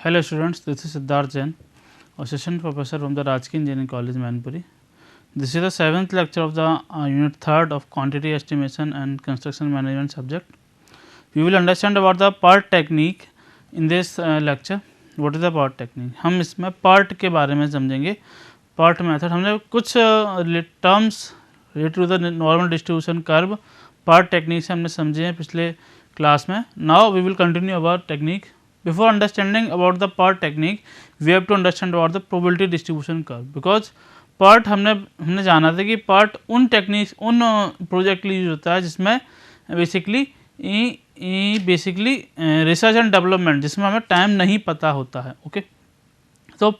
Hello students, this is Siddharth Jain, Assistant Professor from the Rajki Engineering College, Mainpuri. This is the 7th lecture of the Unit 3rd of Quantity Estimation and Construction Management subject. We will understand about the PERT technique in this lecture. What is the PERT technique? हम इसमें PERT के बारे में समझेंगे. PERT method हमने कुछ terms related to the normal distribution curve PERT technique से हमने समझे हैं पिछले क्लास में. Now we will continue our technique. Before understanding about the PERT technique, we have to understand about the probability distribution curve because PERT हमने जाना था कि PERT उन टेक्निक्स उन प्रोजेक्ट के लिए यूज होता है जिसमें बेसिकली रिसर्च एंड डेवलपमेंट जिसमें हमें टाइम नहीं पता होता है. ओके, तो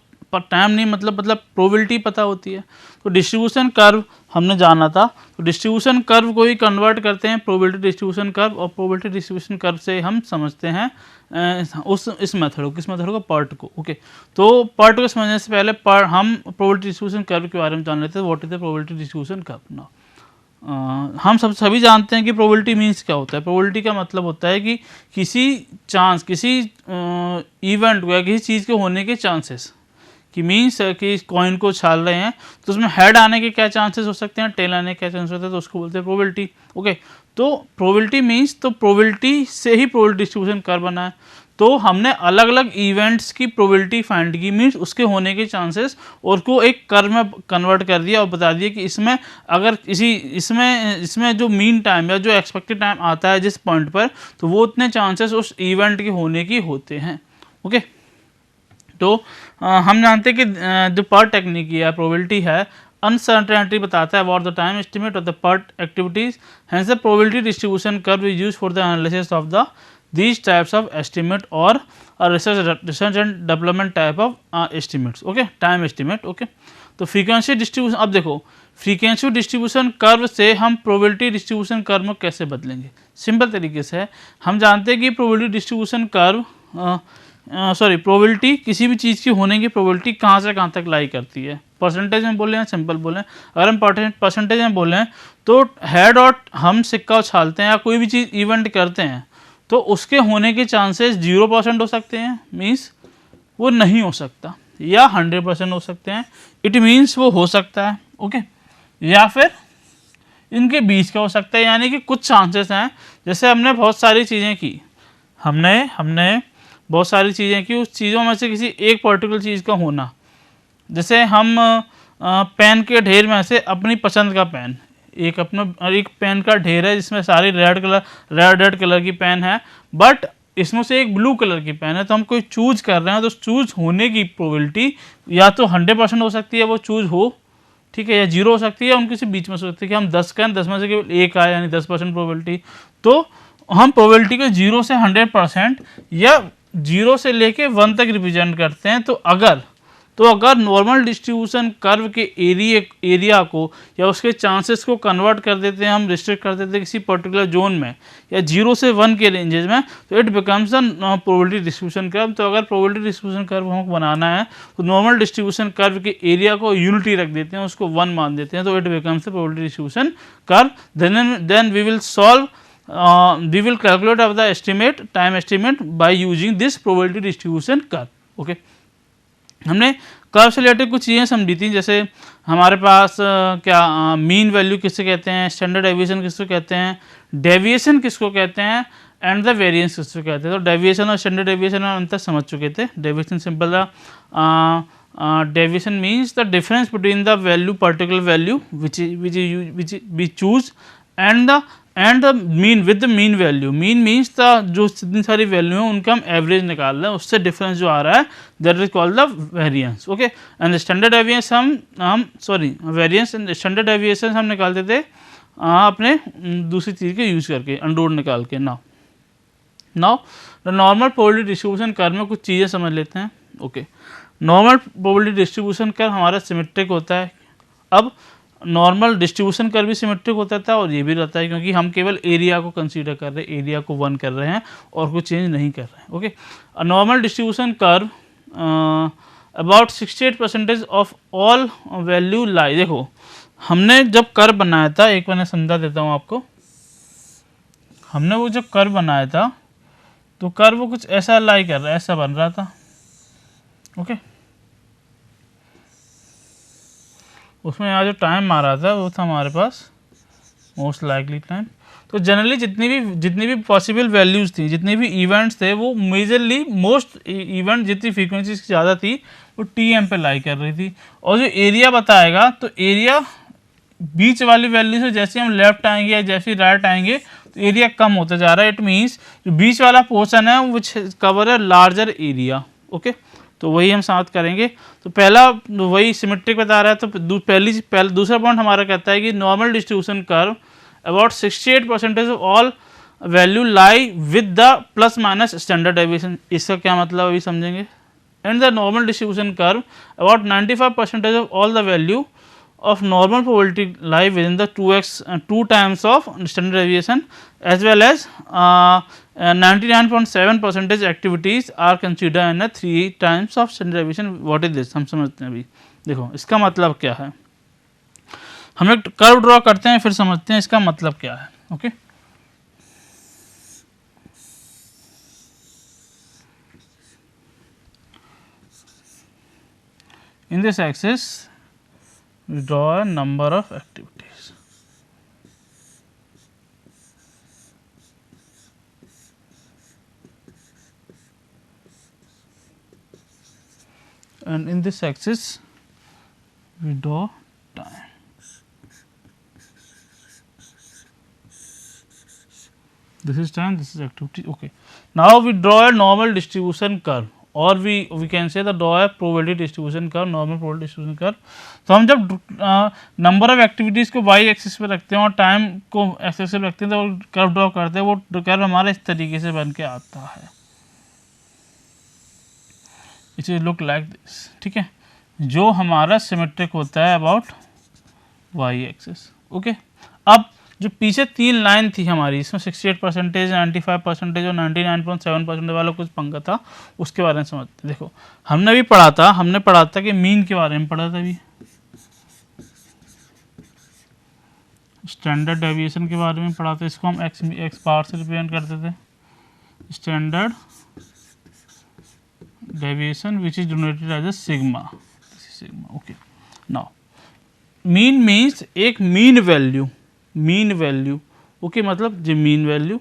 टाइम नहीं मतलब प्रोबेबिलिटी पता होती है. तो डिस्ट्रीब्यूशन कर्व हमने जाना था, तो डिस्ट्रीब्यूशन कर्व को ही कन्वर्ट करते हैं प्रोबेबिलिटी डिस्ट्रीब्यूशन कर्व, और प्रोबेबिलिटी डिस्ट्रीब्यूशन कर्व से हम समझते हैं इस मेथड को PERT को. ओके, तो PERT को समझने से पहले हम प्रोबेबिलिटी डिस्ट्रीब्यूशन कर्व के बारे में जान लेते हैं. What is the probability distribution curve? Now हम सभी जानते हैं कि प्रोबेबिलिटी मीन्स क्या होता है. प्रोबेबिलिटी का मतलब होता है कि किसी इवेंट को या किसी चीज़ के होने के चांसेस कि मीन्स कि कॉइन को छाल रहे हैं तो उसमें हेड आने के क्या चांसेस हो सकते हैं, टेल आने के क्या चांसेस होते हैं, तो उसको बोलते हैं प्रोबेबिलिटी. ओके, तो प्रोबेबिलिटी मीन्स तो प्रोबेबिलिटी से ही प्रोबेबिलिटी डिस्ट्रीब्यूशन कर्व बना है. तो हमने अलग अलग इवेंट्स की प्रोबेबिलिटी फाइंड की, मीन्स उसके होने के चांसेस, और को एक कर्व में कन्वर्ट कर दिया और बता दिया कि इसमें अगर इसमें जो मीन टाइम या जो एक्सपेक्टेड टाइम आता है जिस पॉइंट पर, तो वो उतने चांसेस उस इवेंट के होने की होते हैं. ओके, तो हम जानते हैं कि जो PERT टेक्निक है प्रोबेबिलिटी है अनसर्टेनिटी बताता है about the time estimate of the PERT activities. Hence the probability distribution curve is used for the analysis of the these types of estimate or a research and development type of estimates. okay, time estimate. okay, तो frequency distribution, अब देखो frequency distribution curve से हम probability distribution curve में कैसे बदलेंगे. Simple तरीके से हम जानते हैं कि प्रोबेबिलिटी डिस्ट्रीब्यूशन कर्व प्रोबेबिलिटी किसी भी चीज़ की होने की प्रोबेबिलिटी कहाँ से कहाँ तक लाई करती है. परसेंटेज में बोले हैं, सिंपल बोलें, अगर हम परसेंटेज में बोलें तो हेड और हम सिक्का उछालते हैं या कोई भी चीज़ इवेंट करते हैं तो उसके होने के चांसेस 0% हो सकते हैं, मीन्स वो नहीं हो सकता, या 100% हो सकते हैं, इट मीन्स वो हो सकता है. ओके, या फिर इनके बीच का हो सकता है, यानी कि कुछ चांसेस हैं. जैसे हमने बहुत सारी चीज़ें की, हमने बहुत सारी चीज़ें की, उस चीज़ों में से किसी एक पर्टिकुलर चीज़ का होना. जैसे हम पेन के ढेर में से अपनी पसंद का पेन, एक पेन का ढेर है जिसमें सारी रेड कलर की पेन है, बट इसमें से एक ब्लू कलर की पेन है, तो हम कोई चूज कर रहे हैं तो चूज होने की प्रोबेबिलिटी या तो 100% हो सकती है वो चूज हो, ठीक है, या 0 हो सकती है, या उनके से बीच में हो सकती है कि हम 10 का 10 में से केवल एक आए, यानी 10% प्रोबेबिलिटी. तो हम प्रोबेबिलिटी को 0 से 100% या 0 से लेके 1 तक रिप्रेजेंट करते हैं. तो अगर नॉर्मल डिस्ट्रीब्यूशन कर्व के एरिया को या उसके चांसेस को कन्वर्ट कर देते हैं, हम रिस्ट्रिक्ट कर देते हैं किसी पर्टिकुलर जोन में या 0 से 1 के रेंजेस में, तो it becomes a probability distribution curve. तो अगर प्रोबेबिलिटी डिस्ट्रीब्यूशन कर्व हमको बनाना है तो नॉर्मल डिस्ट्रीब्यूशन कर्व के एरिया को यूनिटी रख देते हैं, उसको 1 मान देते हैं, तो it becomes a probability distribution curve. Then we will calculate of the time estimate by using this probability distribution curve. Okay, हमने कर्व से रिलेटेड कुछ चीज़ें समझी थी, जैसे हमारे पास मीन वैल्यू किससे कहते हैं, स्टैंडर्ड डेविएशन किसको कहते हैं, डेविएशन किसको कहते हैं, एंड द वेरिएंस किसको कहते हैं. तो डेविएशन और स्टैंडर्ड डेविएशन में अंतर समझ चुके थे. Deviation simple deviation means the difference between the value particular value which we choose and the mean with the mean value. Mean means the जो जितनी सारी वैल्यू हैं उनका हम एवरेज निकाल रहे हैं, उससे डिफरेंस जो आ रहा है that is called the variance. Okay, and standard deviation variance and standard deviation हम निकालते थे अपने दूसरी चीज़ के यूज करके, अंडर निकाल के. Now the normal probability distribution curve में कुछ चीज़ें समझ लेते हैं. Okay, normal probability distribution curve हमारा सिमेट्रिक होता है. अब नॉर्मल डिस्ट्रीब्यूशन कर्व भी सिमेट्रिक होता था और ये भी रहता है, क्योंकि हम केवल एरिया को कंसीडर कर रहे हैं, एरिया को 1 कर रहे हैं और कुछ चेंज नहीं कर रहे हैं. Okay, normal distribution curve about 68% of all value lie. देखो हमने जब कर्व बनाया था, एक मैंने समझा देता हूँ आपको, हमने वो जब कर्व बनाया था तो कर्व कुछ ऐसा लाई कर रहा है, ऐसा बन रहा था. ओके। उसमें यहाँ जो टाइम आ रहा था वो था हमारे पास मोस्ट लाइकली टाइम। तो जनरली जितनी भी पॉसिबल वैल्यूज़ थी, जितने भी इवेंट्स थे, वो मेजरली मोस्ट इवेंट जितनी फ्रीक्वेंसी ज़्यादा थी वो TM पे लाई कर रही थी। और जो एरिया बताएगा, तो एरिया बीच वाली वैल्यू से जैसे हम लेफ्ट आएंगे या जैसे राइट आएंगे तो एरिया कम होता जा रहा है। इट मीन्स जो बीच वाला पोर्शन है विच कवर है लार्जर एरिया। ओके, तो वही हम साथ करेंगे। तो पहला वही सिमेट्रिक बता रहा है। तो दूसरा पॉइंट हमारा कहता है कि normal distribution curve about 68% of all value lie with the plus minus standard deviation. इसका क्या मतलब अभी समझेंगे। And the normal distribution curve about 95% of all the value of normal probability lie within the 2 times of standard deviation, as well as 99.7% activities are considered in a 3 times of standard deviation. What is this? हम समझते हैं अभी। देखो इसका मतलब क्या है। हम एक कर्व ड्रॉ करते हैं फिर समझते हैं इसका मतलब क्या है। Okay, in this axis we draw a number of activities. And in this axis we draw time. This is time, this is activity. Okay, now we draw a normal distribution curve, or we can say the draw a probability distribution curve, normal probability distribution curve. तो हम जब number of activities को Y axis पे रखते हैं और time को x axis पे रखते हैं तो कर्व ड्रॉ करते हैं। वो कर्व हमारा इस तरीके से बन के आता है। It will look like this. ठीक है, जो हमारा सिमेट्रिक होता है अबाउट वाई एक्सिस। ओके, अब जो पीछे 3 लाइन थी हमारी, इसमें 68%, 95% और 99.7% वाला कुछ पंगा था, उसके बारे में समझते हैं। देखो हमने पढ़ा था कि मीन के बारे में पढ़ा था अभी, स्टैंडर्ड डेविएशन के बारे में पढ़ा था। इसको हम एक्स बार से रिप्रेजेंट करते थे, standard deviation which is denoted as a sigma. Okay, now mean means एक मीन वैल्यू। ओके, मतलब जो मीन वैल्यू,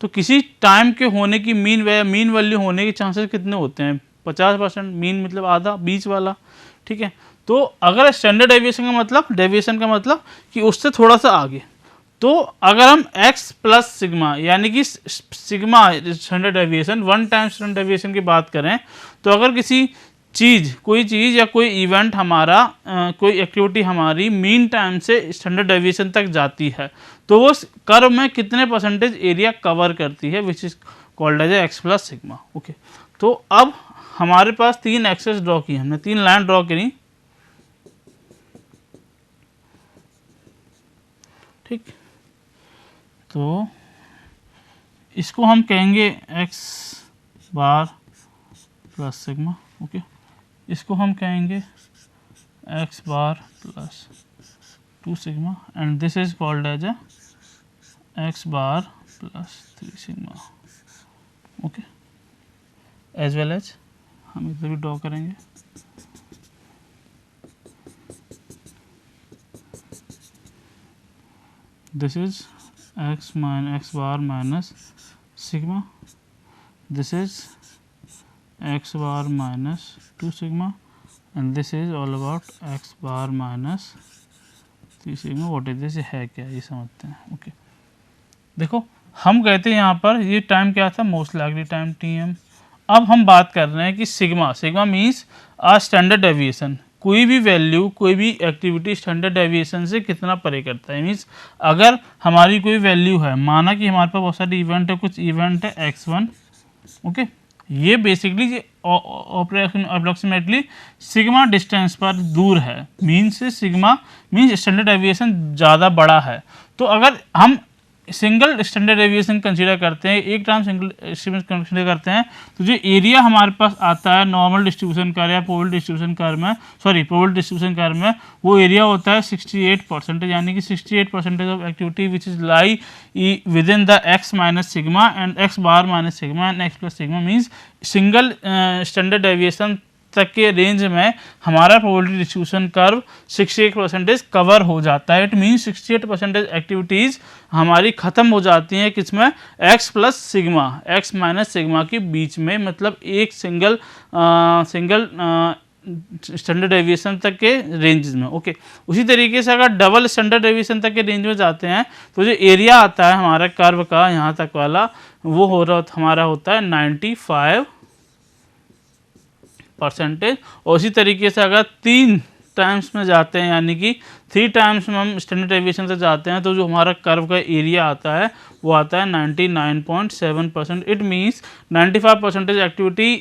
तो किसी टाइम के होने की मीन वैल्यू होने के चांसेस कितने होते हैं? 50%। मीन मतलब आधा, बीच वाला। ठीक है, तो अगर स्टैंडर्ड डेविएशन का मतलब कि उससे थोड़ा सा आगे, तो अगर हम x प्लस सिग्मा यानी कि sigma standard deviation 1 time standard deviation की बात करें, तो अगर कोई चीज़ या कोई इवेंट हमारा कोई एक्टिविटी हमारी मीन टाइम से स्टैंडर्ड डेविएशन तक जाती है, तो वो कर्व में कितने परसेंटेज एरिया कवर करती है, which is called as x plus sigma. Okay, तो अब हमारे पास 3 एक्सेस ड्रॉ की, हमने 3 लाइन ड्रॉ करी। ठीक, तो इसको हम कहेंगे x bar plus sigma. Okay, इसको हम कहेंगे x bar plus 2 sigma, and this is called as x bar plus 3 sigma. Okay, as well as हम इधर भी ड्रॉ करेंगे। This is x bar minus sigma. This is x bar minus 2 sigma, and this is all about x bar minus 3 sigma. What is this? है क्या, ये समझते हैं। Okay, देखो हम कहते हैं यहाँ पर ये टाइम क्या था, मोस्ट लाइकली टाइम TM। अब हम बात कर रहे हैं कि सिग्मा मीन्स आ स्टैंडर्ड डेविएशन। कोई भी वैल्यू, कोई भी एक्टिविटी स्टैंडर्ड डेविएशन से कितना परे करता है। मीन्स अगर हमारी कोई वैल्यू है, माना कि हमारे पास बहुत सारे इवेंट है, कुछ इवेंट है x1। ओके, ये बेसिकली अप्रोक्सीमेटली सिग्मा डिस्टेंस पर दूर है। Means sigma means standard deviation ज़्यादा बड़ा है। तो अगर हम सिंगल स्टैंडर्ड डेविएशन कंसीडर करते हैं, एक टाइम सिंगल कंसीडर करते हैं, तो जो एरिया हमारे पास आता है नॉर्मल डिस्ट्रीब्यूशन कर्व या प्रोबेबिलिटी डिस्ट्रीब्यूशन कर्व में, वो एरिया होता है 68%, यानी कि 68% of activity which is lie with in the x minus sigma and x bar minus sigma and x plus sigma. Means single standard deviation तक के range में हमारा प्रोबेबिलिटी डिस्ट्रीब्यूशन कर्व 68% कवर हो जाता है। इट मीन्स 68% एक्टिविटीज़ हमारी ख़त्म हो जाती हैं किसमें, x plus sigma, x minus sigma के बीच में, मतलब एक सिंगल स्टैंडर्ड डेविएशन तक के रेंज में। ओके, उसी तरीके से अगर डबल स्टैंडर्ड डेविएशन तक के रेंज में जाते हैं तो जो एरिया आता है हमारा कर्व का यहाँ तक वाला, वो हमारा होता है 95%। और उसी तरीके से अगर 3 टाइम्स में जाते हैं, यानी कि 3 टाइम्स में हम स्टैंडर्ड डेविएशन से जाते हैं, तो जो हमारा कर्व का एरिया आता है वो आता है 99.7%। It means 95% activity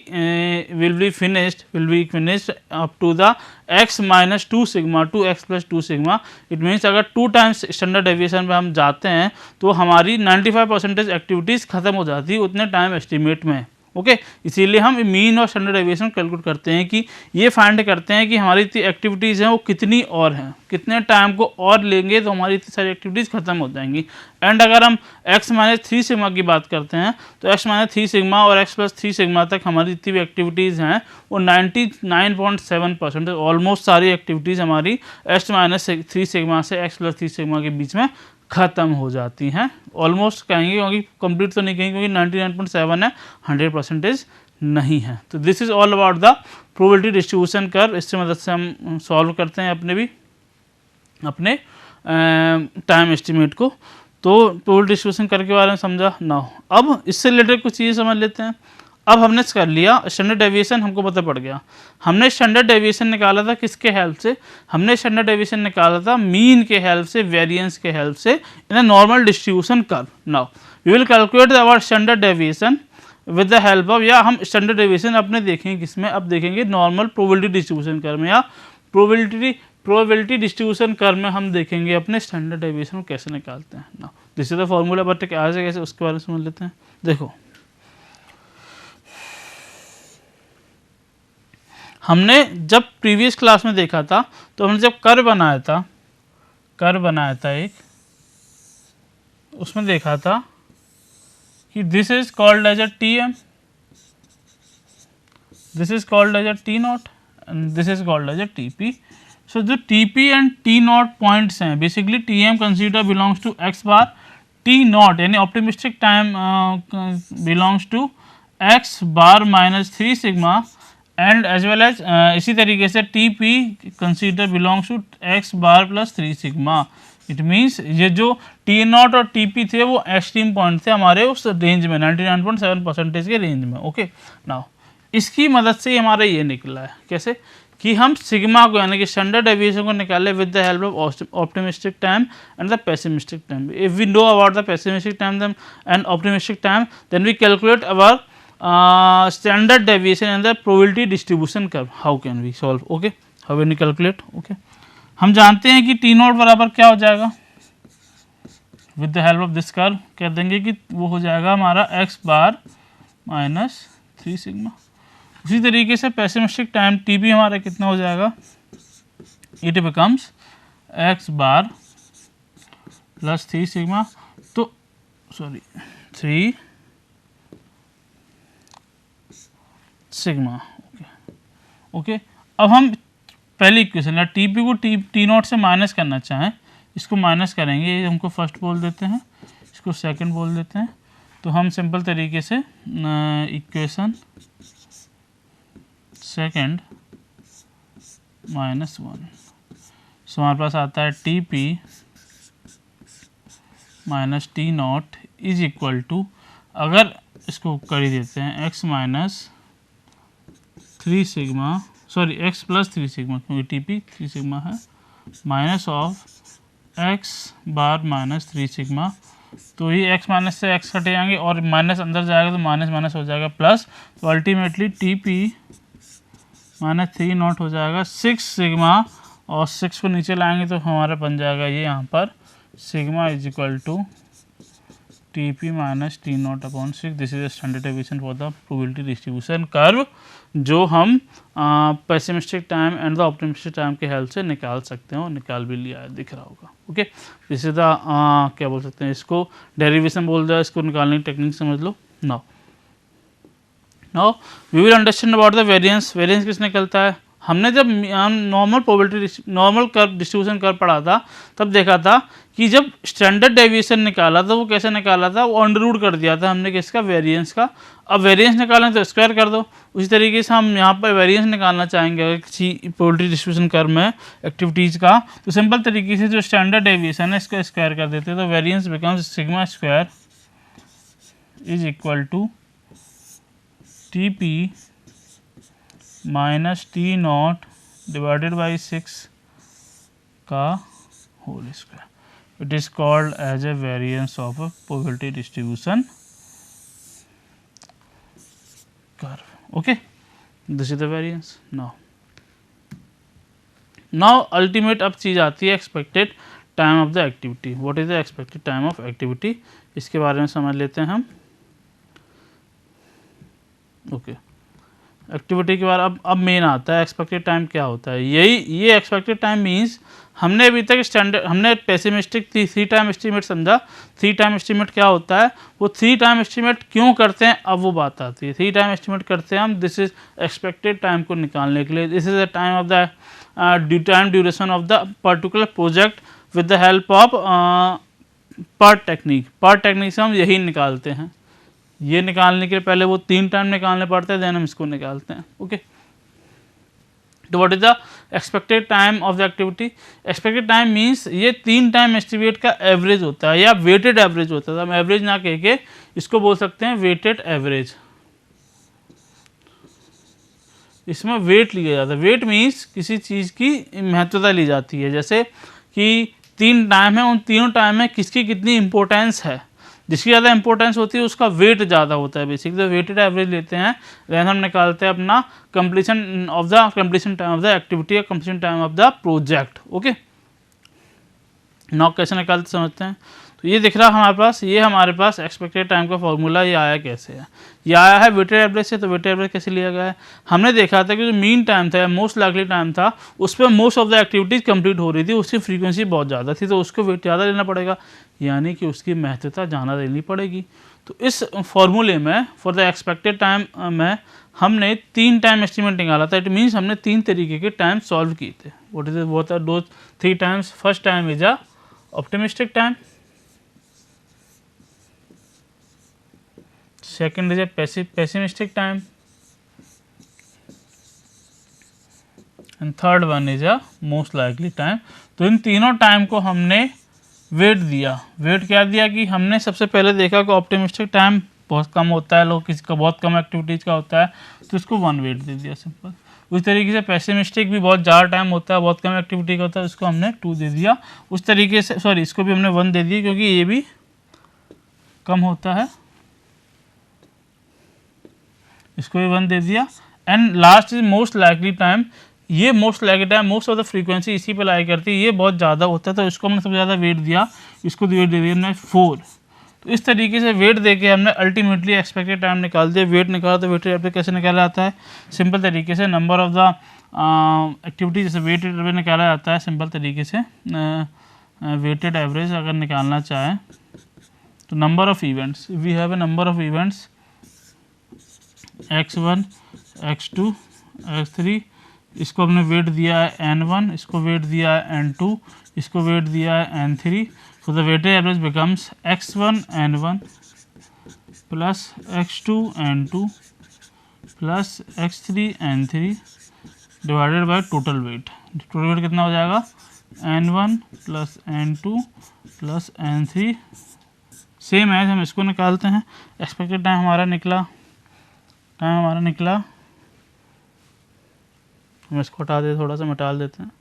will be finished up to the x minus 2 sigma to x plus 2 sigma. It means अगर 2 टाइम्स स्टैंडर्ड डेविएशन पे हम जाते हैं तो हमारी 95% एक्टिविटीज़ खत्म हो जाती है उतने टाइम एस्टिमेट में। ओके, इसीलिए हम मीन और स्टैंडर्ड डेविएशन कैलकुलेट करते हैं कि ये फाइंड करते हैं कि हमारी इतनी एक्टिविटीज़ हैं वो कितनी और हैं, कितने टाइम को और लेंगे तो हमारी इतनी सारी एक्टिविटीज़ खत्म हो जाएंगी। एंड अगर हम x माइनस 3 सिग्मा की बात करते हैं तो x माइनस 3 सिग्मा और x प्लस 3 सिग्मा तक हमारी जितनी भी एक्टिविटीज़ हैं वो 99.7%, ऑलमोस्ट सारी एक्टिविटीज़ हमारी x माइनस 3 सिग्मा से x प्लस 3 सिग्मा के बीच में ख़त्म हो जाती हैं। ऑलमोस्ट कहेंगे, क्योंकि कंप्लीट तो नहीं कहेंगे, क्योंकि 99.7 है, 100% नहीं है। तो this is all about the probability distribution curve. इससे मदद से हम सॉल्व करते हैं अपने टाइम एस्टिमेट को। तो प्रोबेबिलिटी डिस्ट्रीब्यूशन कर्व के बारे में समझा ना। अब इससे रिलेटेड कुछ चीज़ें समझ लेते हैं। अब हमने कर लिया स्टैंडर्ड डेविएशन, हमको पता पड़ गया। हमने स्टैंडर्ड डेविएशन निकाला था किसके हेल्प से, हमने स्टैंडर्ड डेविएशन निकाला था मीन के हेल्प से, वेरिएंस के हेल्प से in a normal distribution curve. Now we will calculate our standard deviation with the help of, या हम स्टैंडर्ड डेविएशन अपने देखेंगे किसमें, अब देखेंगे नॉर्मल प्रोबेबिलिटी डिस्ट्रीब्यूशन कर्व में, या प्रोबेबिलिटी डिस्ट्रीब्यूशन कर्व में हम देखेंगे अपने स्टैंडर्ड डेविएशन कैसे निकालते हैं। Now this is the formula, but कैसे उसके बारे में समझ लेते हैं। देखो, हमने जब प्रीवियस क्लास में देखा था तो हमने जब कर्व बनाया था एक, उसमें देखा था कि this is called as a TM, this is called as a T0 and this is called as a TP। So जो TP एंड T0 पॉइंट्स हैं, basically TM consider belongs to x bar, T0 यानी optimistic time belongs to x bar minus 3 sigma, and as well as इसी तरीके से TP consider belongs to x bar plus 3 sigma. It means ये जो T0 और TP थे वो extreme point थे हमारे उस रेंज में, 99.7% के रेंज में। ओके, नाउ इसकी मदद से हमारा ये निकला है कैसे, कि हम सिग्मा को यानी कि स्टैंडर्ड डेविएशन को निकाले with the help of optimistic time and the pessimistic time. If we know about the pessimistic time and optimistic time, then we calculate our standard deviation and the probability distribution curve. How can we solve? Okay, how can we calculate? Okay, हम जानते हैं कि T0 बराबर क्या हो जाएगा, with the help of this curve कह देंगे कि वो हो जाएगा हमारा x बार माइनस 3 सिग्मा। उसी तरीके से पेसिमिस्टिक टाइम TP हमारा कितना हो जाएगा, it becomes x bar plus 3 sigma, तो 3 सिग्मा। ओके, अब हम पहली इक्वेशन या TP को T0 से माइनस करना चाहें, इसको माइनस करेंगे, ये हमको फर्स्ट बोल देते हैं, इसको सेकंड बोल देते हैं। तो हम सिंपल तरीके से इक्वेशन सेकंड -1, सो हमारे पास आता है TP minus T0 is equal to, अगर इसको कर ही देते हैं x minus 3 sigma, sorry x plus 3 sigma, क्योंकि TP 3 सिग्मा है, minus of x bar minus 3 sigma. तो ये x माइनस से x कटे जाएंगे और माइनस अंदर जाएगा तो माइनस माइनस हो जाएगा प्लस, तो अल्टीमेटली TP माइनस 3 हो जाएगा 6 सिग्मा, और 6 को नीचे लाएंगे तो हमारा बन जाएगा ये यहाँ पर sigma is equal to TP minus T0 upon 6। This is standard deviation for the probability distribution curve, जो हम pessimistic time and the optimistic time के हेल्प से निकाल सकते हैं, और निकाल भी लिया है, दिख रहा होगा। ओके, दिस इज द क्या बोल सकते हैं, इसको डेरिवेशन बोल रहा है, इसको निकालने की टेक्निक समझ लो। Now now we will understand about the variance. Variance किस निकलता है? हमने जब normal probability normal curve distribution curve पढ़ा था तब देखा था कि जब स्टैंडर्ड डेविएशन निकाला था वो कैसे निकाला था, वो अंडर रूट कर दिया था हमने किसका, वेरिएंस का। अब वेरिएंस निकालें तो स्क्वायर कर दो। उसी तरीके से हम यहाँ पर वेरिएंस निकालना चाहेंगे अगर किसी प्रोबेबिलिटी डिस्ट्रीब्यूशन कर्व में एक्टिविटीज़ का, तो सिंपल तरीके से जो स्टैंडर्ड डेविएशन है इसका स्क्वायर कर देते हैं, तो variance becomes sigma square is equal to TP minus T not divided by 6 का whole square. It is called as a variance of a probability distribution curve. Okay, this is the variance. Now ultimate अब चीज़ आती है expected time of the activity. What is the expected time of activity, इसके बारे में समझ लेते हैं हम। ओके, एक्टिविटी के बाद अब मेन आता है एक्सपेक्टेड टाइम क्या होता है। ये एक्सपेक्टेड टाइम मीन्स हमने अभी तक स्टैंडर्ड हमने पेसिमिस्टिक 3 टाइम एस्टीमेट समझा। 3 टाइम एस्टीमेट क्या होता है, वो 3 टाइम एस्टीमेट क्यों करते हैं, अब वो बात आती है। 3 टाइम एस्टीमेट करते हैं हम, दिस इज एक्सपेक्टेड टाइम को निकालने के लिए। This is the time of the time duration of the particular project with the help of part technique. Part technique से हम यही निकालते हैं। ये निकालने के लिए पहले वो 3 टाइम निकालने पड़ते हैं, देन हम इसको निकालते हैं। ओके, तो what is the expected time of the activity. Expected time means ये 3 टाइम एस्टिमेट का एवरेज होता है या वेटेड एवरेज होता है। हम एवरेज ना कह के इसको बोल सकते हैं वेटेड एवरेज। इसमें वेट लिया जाता है। वेट मीन्स किसी चीज़ की महत्वता ली जाती है, जैसे कि 3 टाइम है, उन तीनों टाइम में किसकी कितनी इंपॉर्टेंस है। जिसकी ज़्यादा इंपॉर्टेंस होती है उसका वेट ज़्यादा होता है। बेसिकली तो वेटेड एवरेज लेते हैं, देन हम निकालते हैं अपना completion time of the activity या completion time of the project. Okay, now कैसे निकालते समझते हैं। तो ये दिख रहा है हमारे पास, ये हमारे पास एक्सपेक्टेड टाइम का फॉर्मूला ये आया कैसे है, ये आया है वेटेड एवरेज से। तो वेटेड एवरेज कैसे लिया गया है, हमने देखा था कि जो मीन टाइम था या मोस्ट लाइकली टाइम था उस पर most of the activities complete हो रही थी, उसकी फ्रीक्वेंसी बहुत ज़्यादा थी, तो उसको वेट ज़्यादा लेना पड़ेगा, यानी कि उसकी महत्वता ज़्यादा लेनी पड़ेगी। तो इस फॉर्मूले में फॉर द एक्सपेक्टेड टाइम में हमने 3 टाइम एस्टिमेट निकाला था। इट मीन्स हमने 3 तरीके के टाइम सॉल्व किए थे। व्हाट इज वो था दो 3 times. First time is a optimistic time, second is a pessimistic time, and third one is a most likely time. तो इन तीनों टाइम को हमने वेट दिया। वेट क्या दिया कि हमने सबसे पहले देखा कि ऑप्टिमिस्टिक टाइम बहुत कम होता है, लोग किसी का बहुत कम एक्टिविटीज़ का होता है, तो इसको 1 वेट दे दिया सिंपल। उस तरीके से पेसिमिस्टिक भी बहुत ज़्यादा टाइम होता है, बहुत कम एक्टिविटी का होता है, उसको हमने 2 दे दिया। उस तरीके से सॉरी इसको भी हमने 1 दे दिया क्योंकि ये भी कम होता है, इसको भी 1 दे दिया। And last is most likely time. ये most likely time, most of the frequency इसी पे लाई करती है, ये बहुत ज़्यादा होता है, तो इसको हमने सबसे ज़्यादा वेट दिया, इसको वेट दे दिया हमने 4। तो इस तरीके से वेट देके हमने अल्टीमेटली एक्सपेक्टेड टाइम निकाल दिया। वेट निकाला तो वेटेड एवरेज कैसे निकाला जाता है, सिंपल तरीके से नंबर ऑफ द एक्टिविटी, जैसे वेटेड एवरेज निकाला जाता है सिंपल तरीके से। वेटेड एवरेज अगर निकालना चाहें तो number of events, we have a number of events x1 x2 x3, इसको हमने वेट दिया है n1, इसको वेट दिया है n2, इसको वेट दिया है n3। So the weighted average becomes x1 n1 plus x2 n2 plus x3 n3 divided by total weight. Total weight कितना हो जाएगा, n1 plus n2 plus n3। Same as हम इसको निकालते हैं। एक्सपेक्टेड टाइम हमारा निकला, हम इसको हटा देते, थोड़ा सा मिटा देते हैं।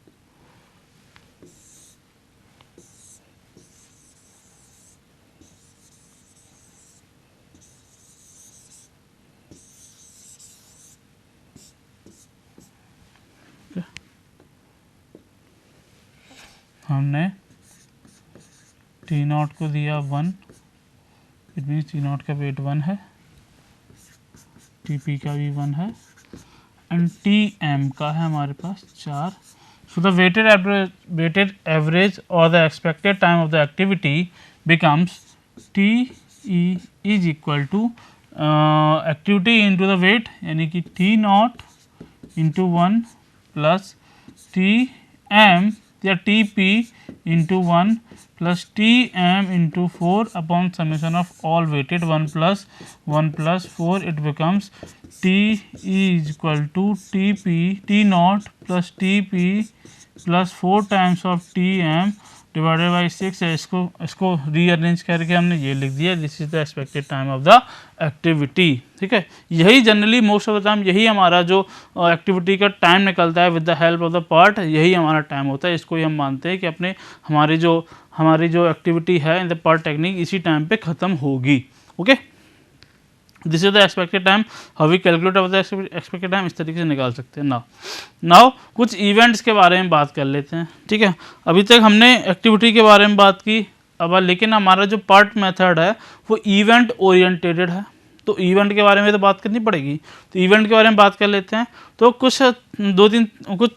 हमने T0 को दिया 1, इट मीन्स T0 का वेट 1 है, TP का भी 1 है, एंड TM का है हमारे पास 4। So the weighted average or the expected time of the activity becomes TE is equal to activity into the weight, यानी कि T not into 1 plus T M या T P into 1 plus T M into 4 upon summation of all weighted 1 plus 4, it becomes T is equal to T P T not plus T P plus 4 times of T M divided by 6 है। इसको rearrange करके हमने ये लिख दिया, this is the expected time of the activity. ठीक है, यही generally most of the time यही हमारा जो एक्टिविटी का टाइम निकलता है with the help of the part, यही हमारा टाइम होता है। इसको ही हम मानते हैं कि अपने हमारी जो एक्टिविटी है इन द पार्ट टेक्निक इसी टाइम पे ख़त्म होगी। Okay, this is the expected time, how we calculate of the expected time, इस तरीके से निकाल सकते हैं। नाउ कुछ इवेंट्स के बारे में बात कर लेते हैं। ठीक है, अभी तक हमने एक्टिविटी के बारे में बात की, अब लेकिन हमारा जो पार्ट मेथड है वो इवेंट ओरिएंटेड है, तो इवेंट के बारे में तो बात करनी पड़ेगी। तो इवेंट के बारे में बात कर लेते हैं। तो कुछ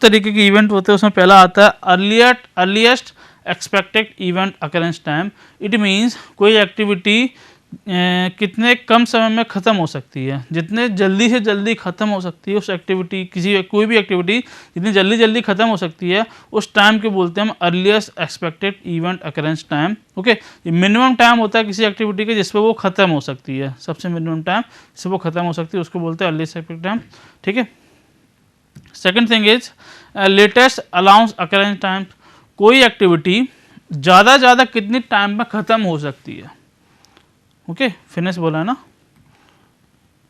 तरीके के इवेंट होते हैं। उसमें पहला आता है earliest expected event occurrence time. It means कोई एक्टिविटी कितने कम समय में ख़त्म हो सकती है, जितने जल्दी से जल्दी ख़त्म हो सकती है उस एक्टिविटी, कोई भी एक्टिविटी जितनी जल्दी ख़त्म हो सकती है उस टाइम के बोलते हैं हम earliest expected event occurrence time. Okay, ये मिनिमम टाइम होता है किसी एक्टिविटी के जिस पर वो ख़त्म हो सकती है, सबसे मिनिमम टाइम जिससे वो ख़त्म हो सकती है उसको बोलते हैं अर्लीस्ट एक्सपेक्टेड टाइम। ठीक है, second thing is latest allowance occurrence time. कोई एक्टिविटी ज़्यादा कितनी टाइम में ख़त्म हो सकती है। ओके, फिनिश बोला है ना,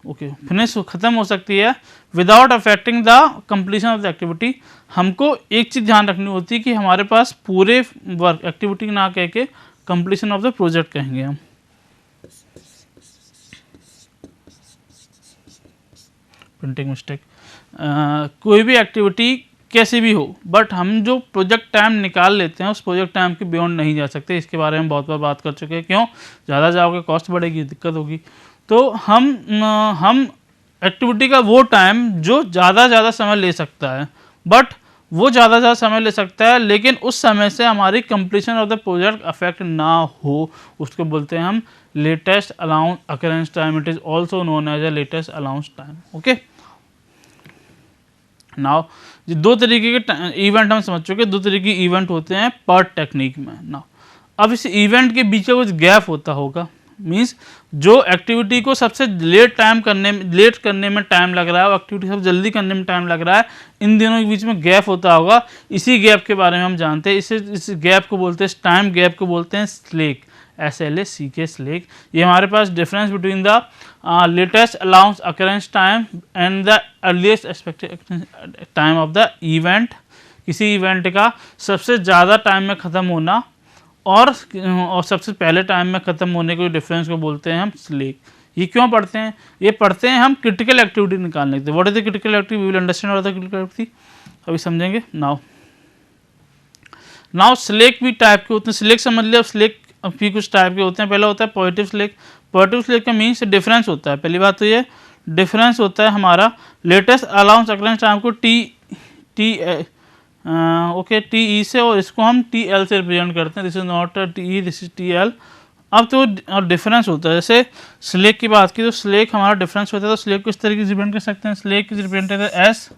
ओके, फिनिश ख़त्म हो सकती है without affecting the completion of the activity. हमको एक चीज़ ध्यान रखनी होती है कि हमारे पास पूरे वर्क एक्टिविटी ना कह के कंप्लीशन ऑफ द प्रोजेक्ट कहेंगे हम। प्रिंटिंग मिस्टेक, कोई भी एक्टिविटी कैसी भी हो, बट हम जो प्रोजेक्ट टाइम निकाल लेते हैं उस प्रोजेक्ट टाइम के बियॉन्ड नहीं जा सकते। इसके बारे में बहुत बार बात कर चुके हैं। क्यों? ज़्यादा जाओगे कॉस्ट बढ़ेगी, दिक्कत होगी। तो हम एक्टिविटी का वो टाइम जो ज़्यादा समय ले सकता है, बट वो ज़्यादा समय ले सकता है लेकिन उस समय से हमारी completion of the project affect ना हो, उसको बोलते हैं हम latest allowance occurrence time. It is also known as a latest allowance time. Okay, now दो तरीके के इवेंट हम समझ चुके हैं, दो तरीके के इवेंट होते हैं पार्ट टेक्निक में। नाउ अब इस इवेंट के बीच में कुछ गैप होता होगा, मींस जो एक्टिविटी को सबसे लेट करने में टाइम लग रहा है, वो एक्टिविटी सबसे जल्दी करने में टाइम लग रहा है, इन दोनों के बीच में गैप होता होगा। इसी गैप के बारे में हम जानते हैं, इस गैप को बोलते हैं, टाइम गैप को बोलते हैं स्लेक, SLACK स्लेक। ये हमारे पास difference between the latest allowance occurrence time and the earliest expected time of the event. किसी इवेंट का सबसे ज़्यादा टाइम में ख़त्म होना और सबसे पहले टाइम में ख़त्म होने के डिफरेंस को बोलते हैं हम स्लेक। ये क्यों पढ़ते हैं? ये पढ़ते हैं हम क्रिटिकल एक्टिविटी निकालने के लिए। What is the critical activity? We will understand what is the critical activity, अभी समझेंगे। नाउ स्लेक भी टाइप के होते हैं। स्लेक समझ लिया, स्लेक भी कुछ टाइप के होते हैं। पहला होता है पॉजिटिव स्लेक। पॉजिटिव स्लेक का मीन्स डिफरेंस होता है। पहली बात तो ये डिफरेंस होता है हमारा लेटेस्ट अलाउंस अकरेंस टाइम को टी ई से, और इसको हम TL से रिप्रेजेंट करते हैं। This is not TE, this is TL। अब तो डिफरेंस होता है, जैसे स्लेक की बात की तो स्लेक हमारा डिफरेंस होता है, तो स्लेक को इस तरीके से रिप्रेजेंट कर सकते हैं। Slack is represented S,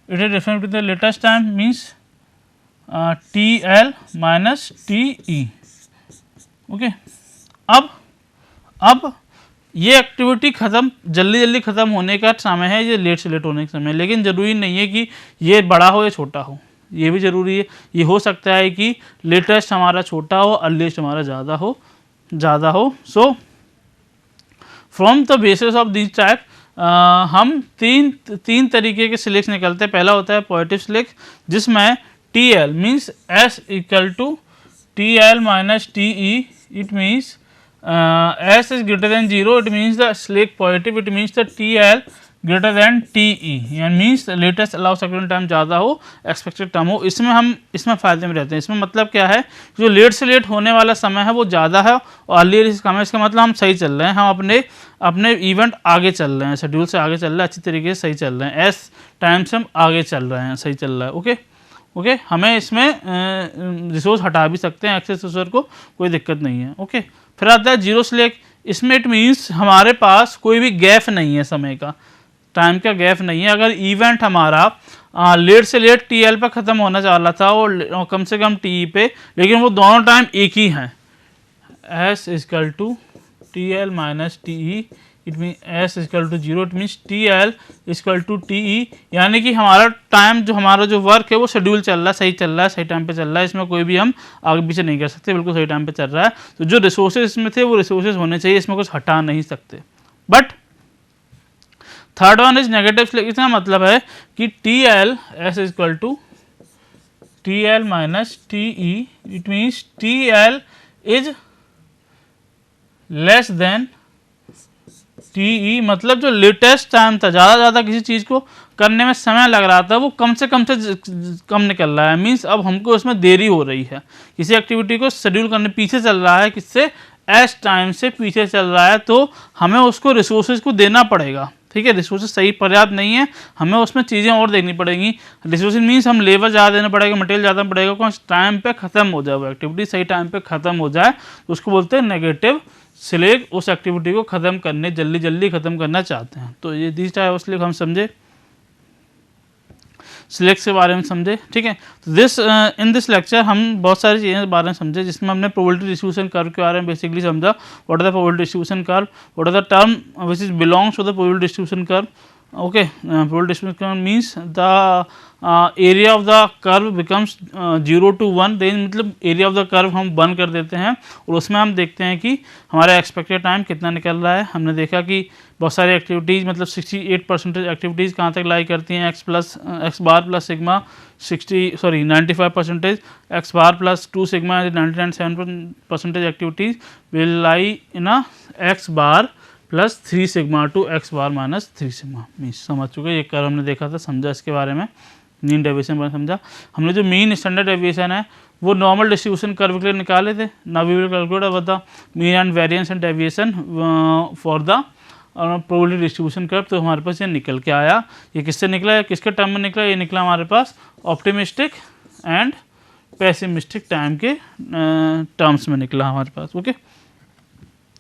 it is difference with the latest time means TL minus TE। Okay, अब ये एक्टिविटी जल्दी ख़त्म होने का समय है, ये लेट से लेट होने का समय है। लेकिन ज़रूरी नहीं है कि ये बड़ा हो या छोटा हो, ये भी ज़रूरी है। ये हो सकता है कि लेटेस्ट हमारा छोटा हो, अर्लीस्ट हमारा ज़्यादा हो। So from the basis of this type हम तीन तरीके के सिलेक्ट निकलते हैं। पहला होता है पॉजिटिव सिलेक्ट, जिसमें TL means S equal to TL minus TE। It means S is greater than 0, it means the slack positive, it means the TL greater than TE, यानी means latest allow second time ज़्यादा हो, expected time हो। इसमें फ़ायदे में रहते हैं। इसमें मतलब क्या है, जो लेट से लेट होने वाला समय है वो ज़्यादा है और अर्लियर इस कम है। इसका मतलब हम सही चल रहे हैं, हम अपने इवेंट आगे चल रहे हैं, शेड्यूल से आगे चल रहे हैं, अच्छी तरीके से सही चल रहे हैं, S टाइम से हम आगे चल रहे हैं, सही चल रहा है। ओके, हमें इसमें रिसोर्स हटा भी सकते हैं, एक्सेस रिसोर्स को, कोई दिक्कत नहीं है। ओके, फिर आता है जीरो स्लेक। इसमें इट मीन्स हमारे पास कोई भी गैप नहीं है, समय का, टाइम का गैप नहीं है। अगर इवेंट हमारा लेट से लेट टी एल पर ख़त्म होना चाह रहा था और कम से कम टी ई पे, लेकिन वो दोनों टाइम एक ही हैं, S is equal to T L minus T E, it mean S is equal to zero, it means T L is equal to T E, यानी कि हमारा टाइम जो हमारा जो वर्क है वो शेड्यूल चल रहा है, सही चल रहा है, सही टाइम पे चल रहा है, इसमें कोई भी हम आगे पीछे नहीं कर सकते, बिल्कुल सही टाइम पे चल रहा है। तो जो रिसोर्सेज इसमें थे वो रिसोर्सेज होने चाहिए, इसमें कुछ हटा नहीं सकते। But third one is negative slack, इसका मतलब है कि T L S is equal to T L minus T E, it means T L is less than T E, मतलब जो लेटेस्ट टाइम था, ज़्यादा किसी चीज़ को करने में समय लग रहा था वो कम से कम निकल रहा है। मीन्स अब हमको उसमें देरी हो रही है, किसी एक्टिविटी को शेड्यूल करने पीछे चल रहा है, किससे, एस टाइम से पीछे चल रहा है, तो हमें उसको रिसोर्सेज को देना पड़ेगा। ठीक है, रिसोर्सेज सही पर्याप्त नहीं है, हमें उसमें चीज़ें और देखनी पड़ेंगी। रिसोर्सेज मीन्स हम लेबर ज़्यादा देना पड़ेगा, मटेरियल ज़्यादा पड़ेगा, कौन टाइम पे ख़त्म हो जाए, वो एक्टिविटी सही टाइम पे ख़त्म हो जाए, तो उसको बोलते हैं नेगेटिव स्लैक। उस एक्टिविटी को ख़त्म करने, जल्दी ख़त्म करना चाहते हैं। तो ये दिस टाइप ऑफ स्लैक हम समझे, स्लैक्स के बारे में समझे। ठीक है, तो इन दिस लेक्चर हम बहुत सारी चीज़ें के बारे में समझे, जिसमें हमने प्रोबेबिलिटी डिस्ट्रीब्यूशन कर्व के बारे में बेसिकली समझा। What are the probability distribution curve, what are the term which is belongs to the probability distribution curve. Okay, probability distribution curve means the area of the curve becomes 0 to 1 range, मतलब area of the curve हम 1 कर देते हैं और उसमें हम देखते हैं कि हमारा एक्सपेक्टेड टाइम कितना निकल रहा है। हमने देखा कि बहुत सारी एक्टिविटीज़, मतलब 68% एक्टिविटीज़ कहाँ तक लाई करती हैं, x bar plus sigma 95%, x bar plus 2 sigma 99.7% activities will lie in a x bar plus 3 sigma two x bar minus 3 sigma. Means समझ चुके, ये कर्व हमने देखा था, समझा इसके बारे में, मीन डेविएशन बारे में समझा हमने। जो मीन स्टैंडर्ड डेविएशन है वो नॉर्मल डिस्ट्रीब्यूशन कर्व के लिए निकाले थे। Now we will calculate about the mean and variance and deviation for the probability distribution curve. तो हमारे पास ये निकल के आया, ये किससे निकला है, किसके टर्म में निकला, ये निकला हमारे पास ऑप्टिमिस्टिक एंड पेसिमिस्टिक टाइम के टर्म्स में निकला हमारे पास। Okay,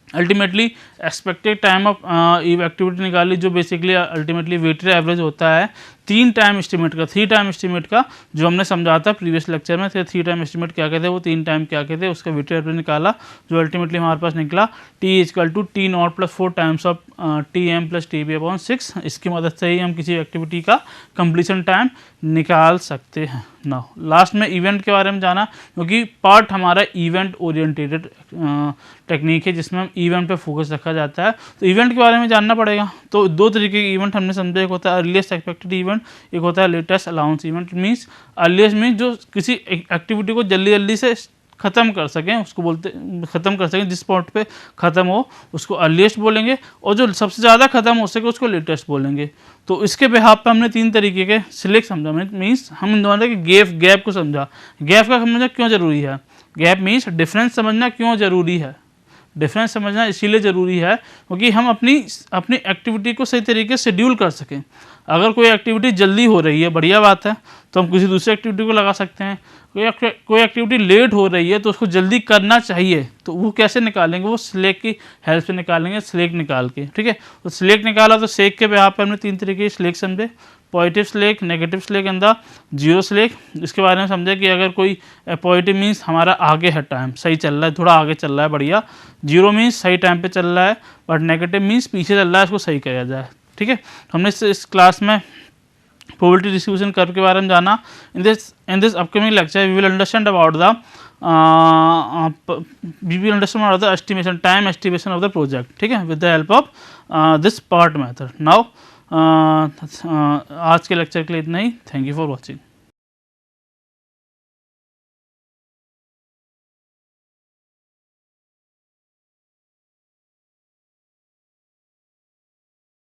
ultimately expected time of activity निकाली, जो बेसिकली अल्टीमेटली वेटेड एवरेज होता है 3 टाइम एस्टिमेट का, जो हमने समझा था प्रीवियस लेक्चर में। 3 टाइम एस्टिमेट क्या कहते हैं, वो 3 टाइम क्या कहते हैं, उसका वेटेड एवरेज निकाला, जो अल्टीमेटली हमारे पास निकला T is equal to T not plus 4 times of T M plus T B upon 6। इसकी मदद से ही हम किसी एक्टिविटी का कंप्लीशन टाइम निकाल सकते हैं। नाउ लास्ट में इवेंट के बारे में जाना, क्योंकि पार्ट हमारा इवेंट ओरिएंटेड टेक्निक है, जिसमें हम इवेंट पे फोकस रखा जाता है। तो इवेंट के बारे में जानना पड़ेगा। तो 2 तरीके के इवेंट हमने समझे, एक होता है अर्लीस्ट एक्सपेक्टेड इवेंट, एक होता है latest allowance event. Means earliest means जो किसी एक्टिविटी को जल्दी से ख़त्म कर सकें, उसको बोलते, ख़त्म कर सकें, जिस पॉइंट पे ख़त्म हो उसको अर्लीस्ट बोलेंगे, और जो सबसे ज़्यादा ख़त्म हो सके उसको लेटेस्ट बोलेंगे। तो इसके बिहाफ पे हमने 3 तरीके के सिलेक्ट समझा। मीन्स हम इन दोनों के गैप को समझा। गैप का समझना क्यों ज़रूरी है, गैप मीन्स डिफरेंस समझना क्यों ज़रूरी है। डिफरेंस समझना इसीलिए ज़रूरी है क्योंकि हम अपनी एक्टिविटी को सही तरीके से शेड्यूल कर सकें। अगर कोई एक्टिविटी जल्दी हो रही है, बढ़िया बात है, तो हम किसी दूसरी एक्टिविटी को लगा सकते हैं। कोई एक्टिविटी लेट हो रही है तो उसको जल्दी करना चाहिए, तो वो कैसे निकालेंगे, वो स्लैक की हेल्प से निकालेंगे, स्लैक निकाल के। ठीक है, तो स्लैक निकाला तो स्लैक के बिहाफ पे हमने 3 तरीके के स्लैक समझे, positive slack, negative slack and the zero slack. इसके बारे में समझे कि अगर कोई पॉजिटिव मीन्स हमारा आगे है, टाइम सही चल रहा है, थोड़ा आगे चल रहा है, बढ़िया। जीरो मीन्स सही टाइम पे चल रहा है, बट नेगेटिव मीन्स पीछे चल रहा है, इसको सही किया जाए। ठीक है, हमने इस क्लास में प्रोबेबिलिटी डिस्ट्रीब्यूशन कर्व के बारे में जाना। In this upcoming lecture we will understand about the estimation, time estimation of the project. ठीक है, with the help of this part method. Now आज के लेक्चर के लिए इतना ही। Thank you for watching.